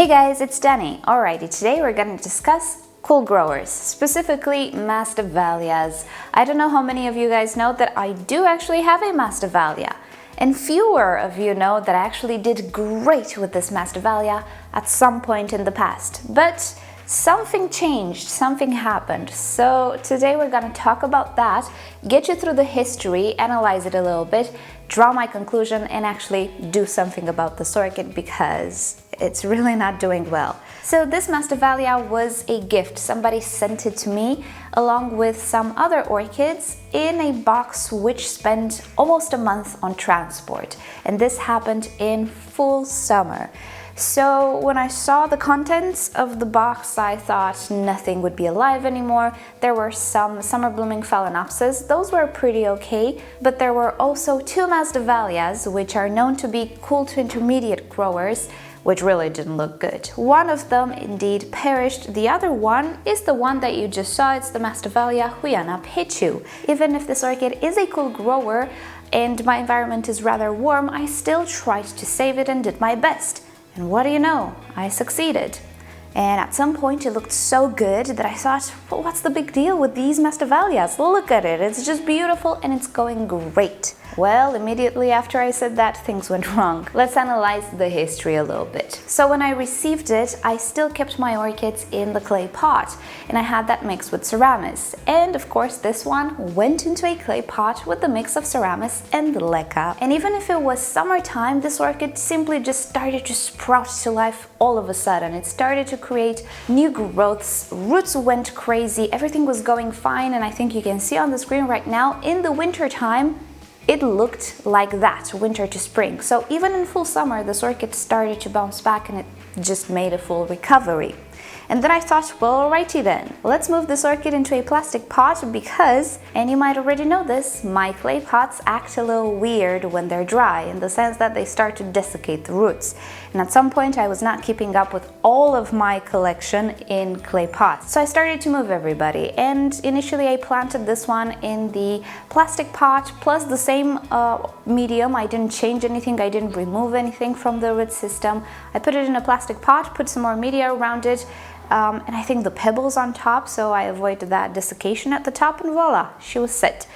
Hey guys, it's Danny. Alrighty, today we're going to discuss cool growers, specifically Masdevallias. I don't know how many of you guys know that I do actually have a Masdevallia, and fewer of you know that I actually did great with this Masdevallia at some point in the past. But something changed, something happened. So today we're going to talk about that, get you through the history, analyze it a little bit, draw my conclusion, and actually do something about this orchid because it's really not doing well. So this Masdevallia was a gift. Somebody sent it to me along with some other orchids in a box which spent almost a month on transport. And this happened in full summer. So when I saw the contents of the box, I thought nothing would be alive anymore. There were some summer blooming Phalaenopsis. Those were pretty okay, but there were also two Masdevallias, which are known to be cool to intermediate growers, which really didn't look good. One of them indeed perished. The other one is the one that you just saw. It's the Masdevallia Pichu. Even if this orchid is a cool grower and my environment is rather warm, I still tried to save it and did my best. And what do you know? I succeeded. And at some point it looked so good that I thought, well, what's the big deal with these Masdevallias? Look at it, it's just beautiful and it's going great. Well, immediately after I said that, things went wrong. Let's analyze the history a little bit. So when I received it, I still kept my orchids in the clay pot, and I had that mixed with Ceramis. And of course, this one went into a clay pot with the mix of Ceramis and leca. And even if it was summertime, this orchid simply just started to sprout to life all of a sudden. It started to create new growths, roots went crazy, everything was going fine, and I think you can see on the screen right now, in the winter time, it looked like that, winter to spring. So even in full summer, this orchid started to bounce back and it just made a full recovery. And then I thought, well, alrighty then, let's move this orchid into a plastic pot because, and you might already know this, my clay pots act a little weird when they're dry, in the sense that they start to desiccate the roots. And at some point I was not keeping up with all of my collection in clay pots. So I started to move everybody, and initially I planted this one in the plastic pot plus the same medium. I didn't change anything, I didn't remove anything from the root system. I put it in a plastic pot, put some more media around it, and I think the pebbles on top, so I avoided that desiccation at the top, and voila, she was set.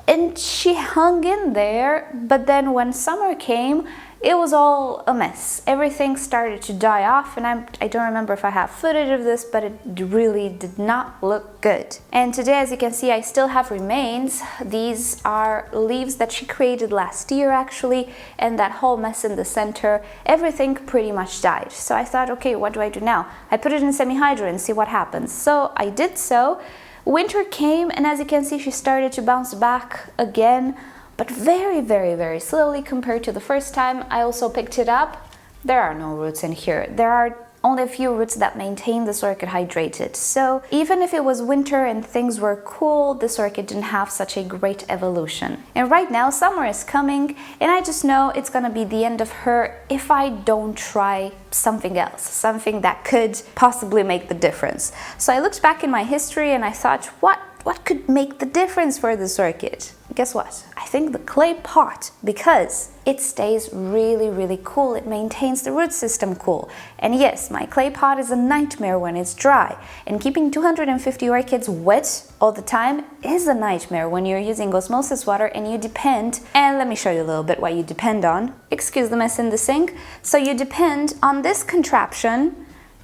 And she hung in there, but then when summer came, it was all a mess. Everything started to die off, and I don't remember if I have footage of this, but it really did not look good. And today, as you can see, I still have remains. These are leaves that she created last year, actually, and that whole mess in the center, everything pretty much died. So I thought, okay, what do I do now? I put it in semi-hydro and see what happens. So I did so. Winter came, and as you can see, she started to bounce back again, but very, very, very slowly compared to the first time. I also picked it up. There are no roots in here. There are only a few roots that maintain this orchid hydrated. So even if it was winter and things were cool, this orchid didn't have such a great evolution. And right now summer is coming, and I just know it's gonna be the end of her if I don't try something else, something that could possibly make the difference. So I looked back in my history and I thought, what could make the difference for this orchid? Guess what? I think the clay pot, because it stays really, really cool. It maintains the root system cool. And yes, my clay pot is a nightmare when it's dry. And keeping 250 orchids wet all the time is a nightmare when you're using osmosis water and you depend, and let me show you a little bit what you depend on. Excuse the mess in the sink. So you depend on this contraption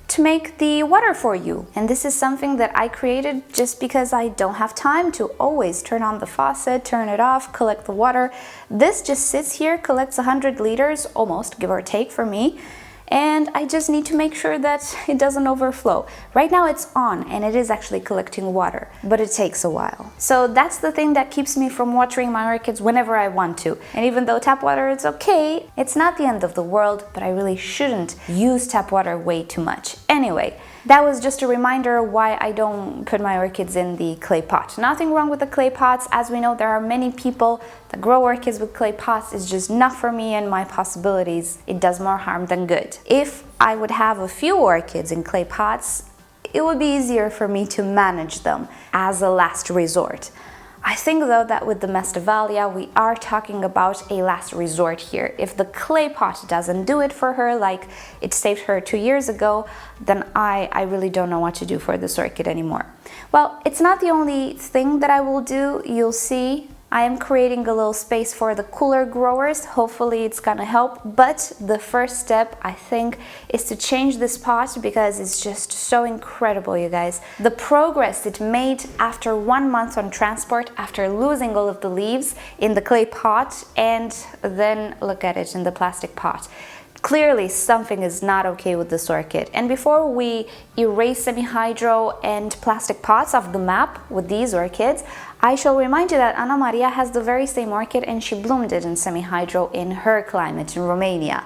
to make the water for you. And this is something that I created just because I don't have time to always turn on the faucet, turn it off, collect the water. This just sits here, collects 100 liters, almost, give or take for me. And I just need to make sure that it doesn't overflow. Right now it's on and it is actually collecting water, but it takes a while. So that's the thing that keeps me from watering my orchids whenever I want to. And even though tap water is okay, it's not the end of the world, but I really shouldn't use tap water way too much. Anyway, that was just a reminder why I don't put my orchids in the clay pot. Nothing wrong with the clay pots. As we know, there are many people that grow orchids with clay pots. It's just not for me and my possibilities. It does more harm than good. If I would have a few orchids in clay pots, it would be easier for me to manage them as a last resort. I think though that with the Masdevallia, we are talking about a last resort here. If the clay pot doesn't do it for her like it saved her 2 years ago, then I really don't know what to do for this orchid anymore. Well, it's not the only thing that I will do. You'll see I am creating a little space for the cooler growers. Hopefully it's gonna help, but the first step I think is to change this pot because it's just so incredible, you guys. The progress it made after 1 month on transport, after losing all of the leaves in the clay pot, and then look at it in the plastic pot. Clearly something is not okay with this orchid. And before we erase semi-hydro and plastic pots off the map with these orchids, I shall remind you that Ana Maria has the very same orchid and she bloomed it in semi-hydro in her climate in Romania.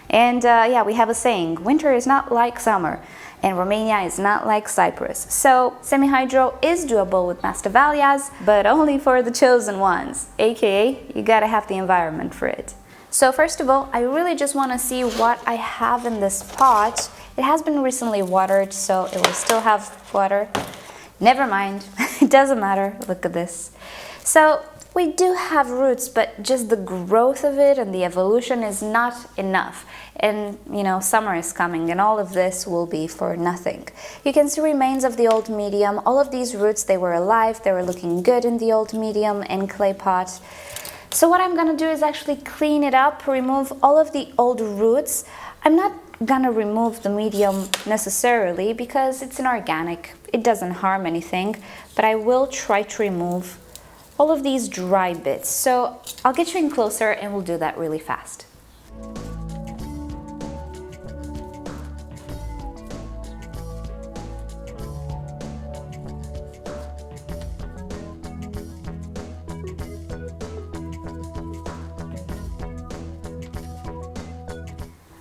And yeah, we have a saying, winter is not like summer and Romania is not like Cyprus. So semi-hydro is doable with Masdevallias, but only for the chosen ones, aka you gotta have the environment for it. So first of all, I really just want to see what I have in this pot. It has been recently watered, so it will still have water. Never mind, it doesn't matter. Look at this. So we do have roots, but just the growth of it and the evolution is not enough. And you know, summer is coming and all of this will be for nothing. You can see remains of the old medium. All of these roots, they were alive, they were looking good in the old medium and clay pot. So what I'm gonna do is actually clean it up, remove all of the old roots. I'm not gonna remove the medium necessarily because it's an organic. It doesn't harm anything, but I will try to remove all of these dry bits. So I'll get you in closer and we'll do that really fast.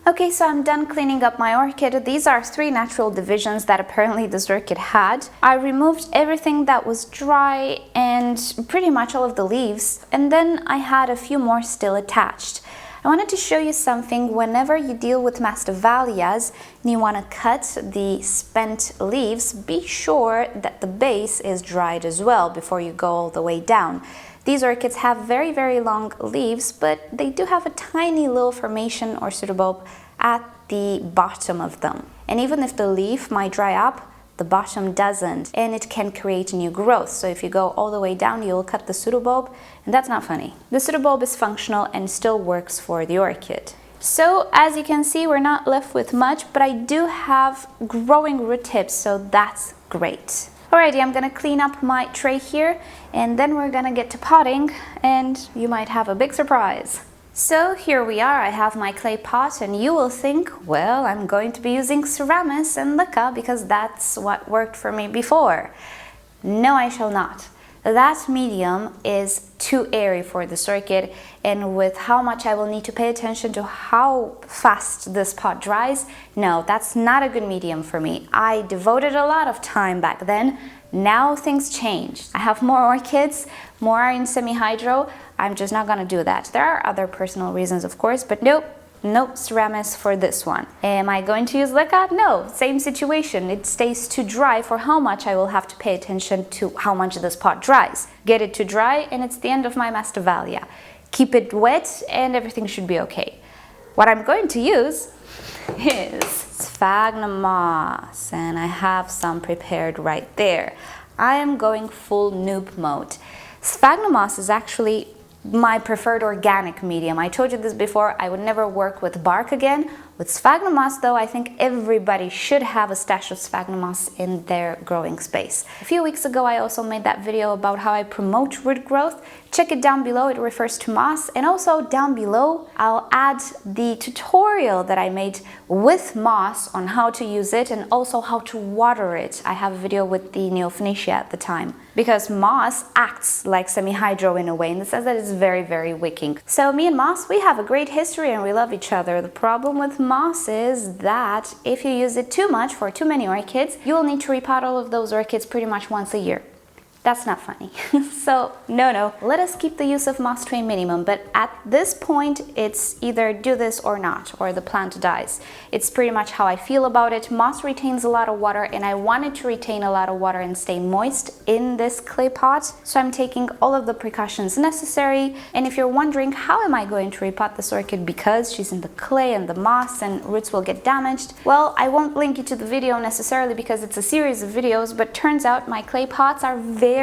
Okay, so I'm done cleaning up my orchid. These are 3 natural divisions that apparently this orchid had. I removed everything that was dry and pretty much all of the leaves, and then I had a few more still attached. I wanted to show you something. Whenever you deal with Masdevallias and you want to cut the spent leaves, be sure that the base is dried as well before you go all the way down. These orchids have very, very long leaves, but they do have a tiny little formation or pseudobulb at the bottom of them. And even if the leaf might dry up, the bottom doesn't, and it can create new growth. So if you go all the way down, you'll cut the pseudobulb, and that's not funny. The pseudobulb is functional and still works for the orchid. So as you can see, we're not left with much, but I do have growing root tips, so that's great. Alrighty, I'm gonna clean up my tray here and then we're gonna get to potting and you might have a big surprise. So here we are, I have my clay pot and you will think, well, I'm going to be using Ceramis and Leca because that's what worked for me before. No, I shall not. That medium is too airy for this orchid, and with how much I will need to pay attention to how fast this pot dries, no, that's not a good medium for me. I devoted a lot of time back then. Now things changed. I have more orchids, more are in semi-hydro. I'm just not gonna do that. There are other personal reasons, of course, but nope. Nope, Ceramis for this one. Am I going to use Leca? No, same situation. It stays too dry for how much I will have to pay attention to how much this pot dries. Get it to dry and it's the end of my Masdevallia. Keep it wet and everything should be okay. What I'm going to use is sphagnum moss, and I have some prepared right there. I am going full noob mode. Sphagnum moss is actually my preferred organic medium. I told you this before, I would never work with bark again. With sphagnum moss though, I think everybody should have a stash of sphagnum moss in their growing space. A few weeks ago I also made that video about how I promote root growth. Check it down below, it refers to moss, and also down below I'll add the tutorial that I made with moss on how to use it and also how to water it. I have a video with the Nicosia at the time. Because moss acts like semi-hydro in a way, in the sense that it's very, very wicking. So me and moss, we have a great history and we love each other. The problem with moss is that if you use it too much for too many orchids, you will need to repot all of those orchids pretty much once a year. That's not funny. So no, let us keep the use of moss to a minimum, but at this point it's either do this or not, or the plant dies. It's pretty much how I feel about it. Moss retains a lot of water, and I wanted to retain a lot of water and stay moist in this clay pot, so I'm taking all of the precautions necessary. And if you're wondering how am I going to repot this orchid because she's in the clay and the moss and roots will get damaged, well, I won't link you to the video necessarily because it's a series of videos, but turns out my clay pots are very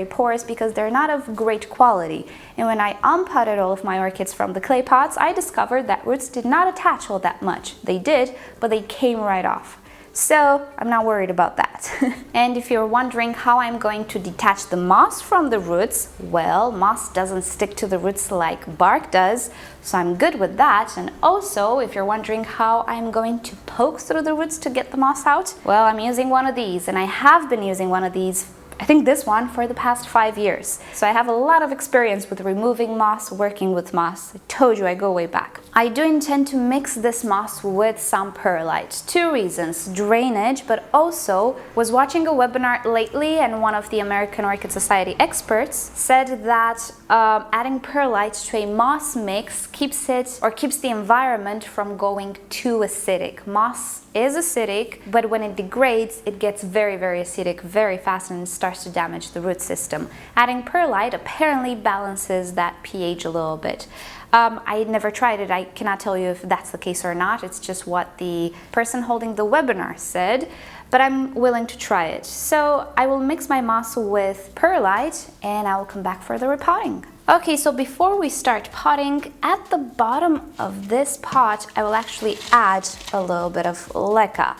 porous because they're not of great quality. And when I unpotted all of my orchids from the clay pots, I discovered that roots did not attach all that much. They did, but they came right off. So I'm not worried about that. And if you're wondering how I'm going to detach the moss from the roots, well, moss doesn't stick to the roots like bark does, so I'm good with that. And also, if you're wondering how I'm going to poke through the roots to get the moss out, well, I'm using one of these, and I have been using one of these, I think this one, for the past 5 years. So I have a lot of experience with removing moss, working with moss. I told you I go way back. I do intend to mix this moss with some perlite. 2 reasons: drainage, but also was watching a webinar lately, and one of the American Orchid Society experts said that adding perlite to a moss mix keeps the environment from going too acidic. Moss is acidic, but when it degrades, it gets very acidic very fast and starts to damage the root system. Adding perlite apparently balances that pH a little bit. I never tried it. I cannot tell you if that's the case or not. It's just what the person holding the webinar said, but I'm willing to try it. So I will mix my moss with perlite and I will come back for the repotting. Okay, so before we start potting, at the bottom of this pot, I will actually add a little bit of leca.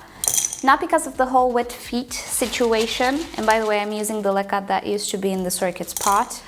Not because of the whole wet feet situation, and by the way, I'm using the leca that used to be in this orchid's pot.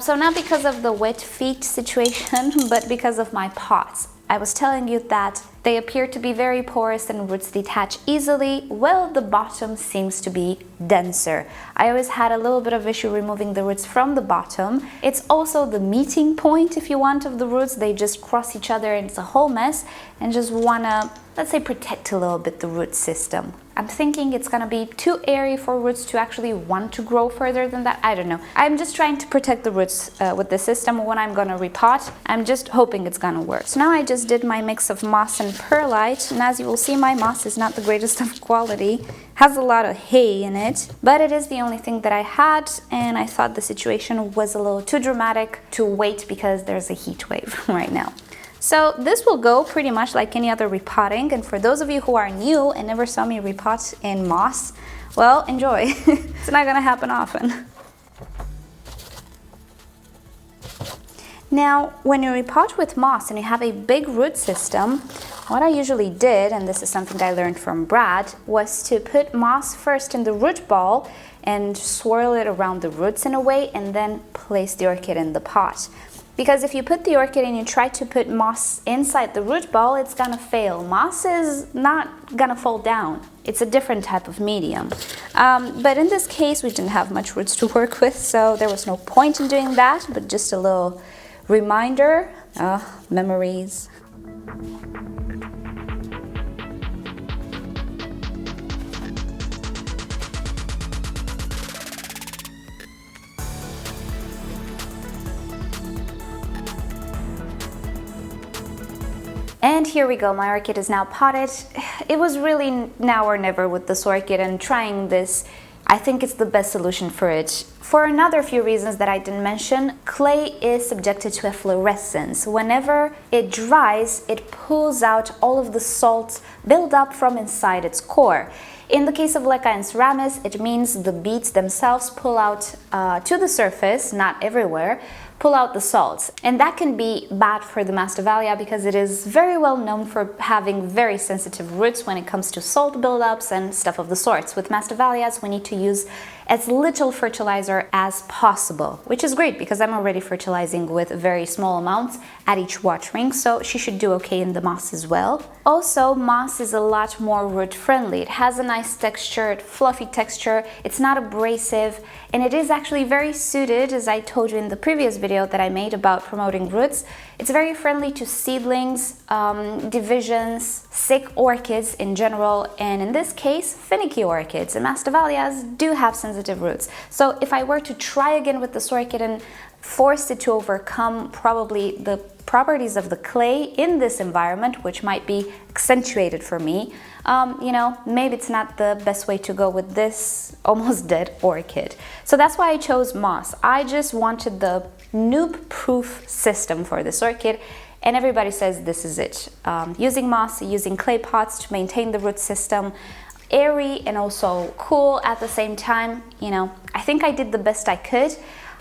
So not because of the wet feet situation, but because of my pots. I was telling you that they appear to be very porous and roots detach easily. Well, the bottom seems to be denser. I always had a little bit of issue removing the roots from the bottom. It's also the meeting point, if you want, of the roots. They just cross each other and it's a whole mess, and just wanna, let's say, protect a little bit the root system. I'm thinking it's gonna be too airy for roots to actually want to grow further than that. I don't know. I'm just trying to protect the roots with the system when I'm gonna repot. I'm just hoping it's gonna work. So now I just did my mix of moss and perlite, and as you will see, my moss is not the greatest of quality. Has a lot of hay in it, but it is the only thing that I had, and I thought the situation was a little too dramatic to wait because there's a heat wave right now. So this will go pretty much like any other repotting, and for those of you who are new and never saw me repot in moss, well, enjoy. It's not gonna happen often. Now, when you repot with moss and you have a big root system, what I usually did, and this is something I learned from Brad, was to put moss first in the root ball and swirl it around the roots in a way, and then place the orchid in the pot. Because if you put the orchid and you try to put moss inside the root ball, it's gonna fail. Moss is not gonna fall down. It's a different type of medium. But in this case, we didn't have much roots to work with, so there was no point in doing that, but just a little reminder, memories. And here we go, my orchid is now potted. It was really now or never with this orchid, and trying this, I think it's the best solution for it. For another few reasons that I didn't mention, clay is subjected to efflorescence. Whenever it dries, it pulls out all of the salt built up from inside its core. In the case of leca and ceramis, it means the beads themselves pull out to the surface, not everywhere, pull out the salts. And that can be bad for the Masdevallia because it is very well known for having very sensitive roots when it comes to salt buildups and stuff of the sorts. With Masdevallias, we need to use as little fertilizer as possible, which is great because I'm already fertilizing with very small amounts at each watering, so she should do okay in the moss as well. Also, moss is a lot more root friendly. It has a nice texture, fluffy texture, it's not abrasive, and it is actually very suited, as I told you in the previous video that I made about promoting roots. It's very friendly to seedlings, divisions, sick orchids in general, and in this case, finicky orchids. And Masdevallias do have sensitivity sensitive roots. So if I were to try again with this orchid and force it to overcome probably the properties of the clay in this environment, which might be accentuated for me, you know, maybe it's not the best way to go with this almost dead orchid. So that's why I chose moss. I just wanted the noob-proof system for this orchid, and everybody says this is it. Using moss, using clay pots to maintain the root system, airy and also cool at the same time, you know, I think I did the best I could.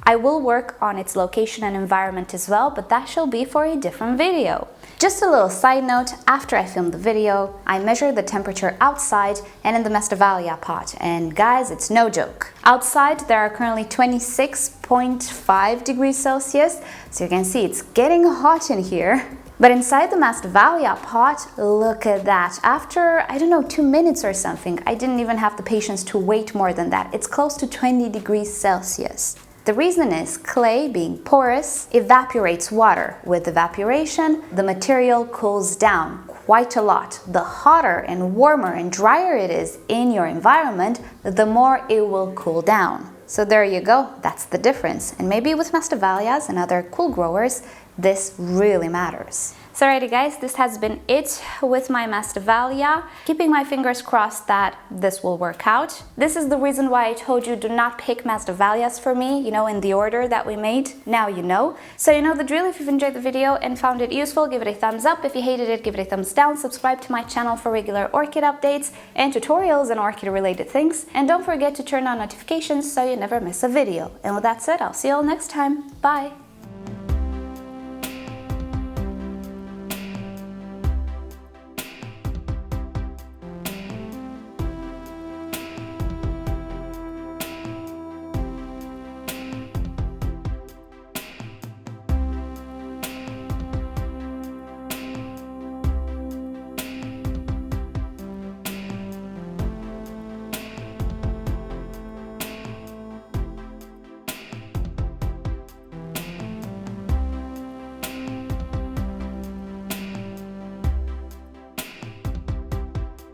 I will work on its location and environment as well, but that shall be for a different video. Just a little side note, after I filmed the video, I measured the temperature outside and in the Masdevallia pot, and guys, it's no joke. Outside, there are currently 26.5 degrees Celsius, so you can see it's getting hot in here. But inside the Masdevallia pot, look at that. After, I don't know, 2 minutes or something, I didn't even have the patience to wait more than that. It's close to 20 degrees Celsius. The reason is clay, being porous, evaporates water. With evaporation, the material cools down quite a lot. The hotter and warmer and drier it is in your environment, the more it will cool down. So there you go, that's the difference. And maybe with Masdevallias and other cool growers, this really matters. So alrighty guys, this has been it with my Masdevallia. Keeping my fingers crossed that this will work out. This is the reason why I told you do not pick Masdevallias for me, you know, in the order that we made. Now you know. So you know the drill. If you've enjoyed the video and found it useful, give it a thumbs up. If you hated it, give it a thumbs down. Subscribe to my channel for regular orchid updates and tutorials and orchid related things. And don't forget to turn on notifications so you never miss a video. And with that said, I'll see you all next time. Bye!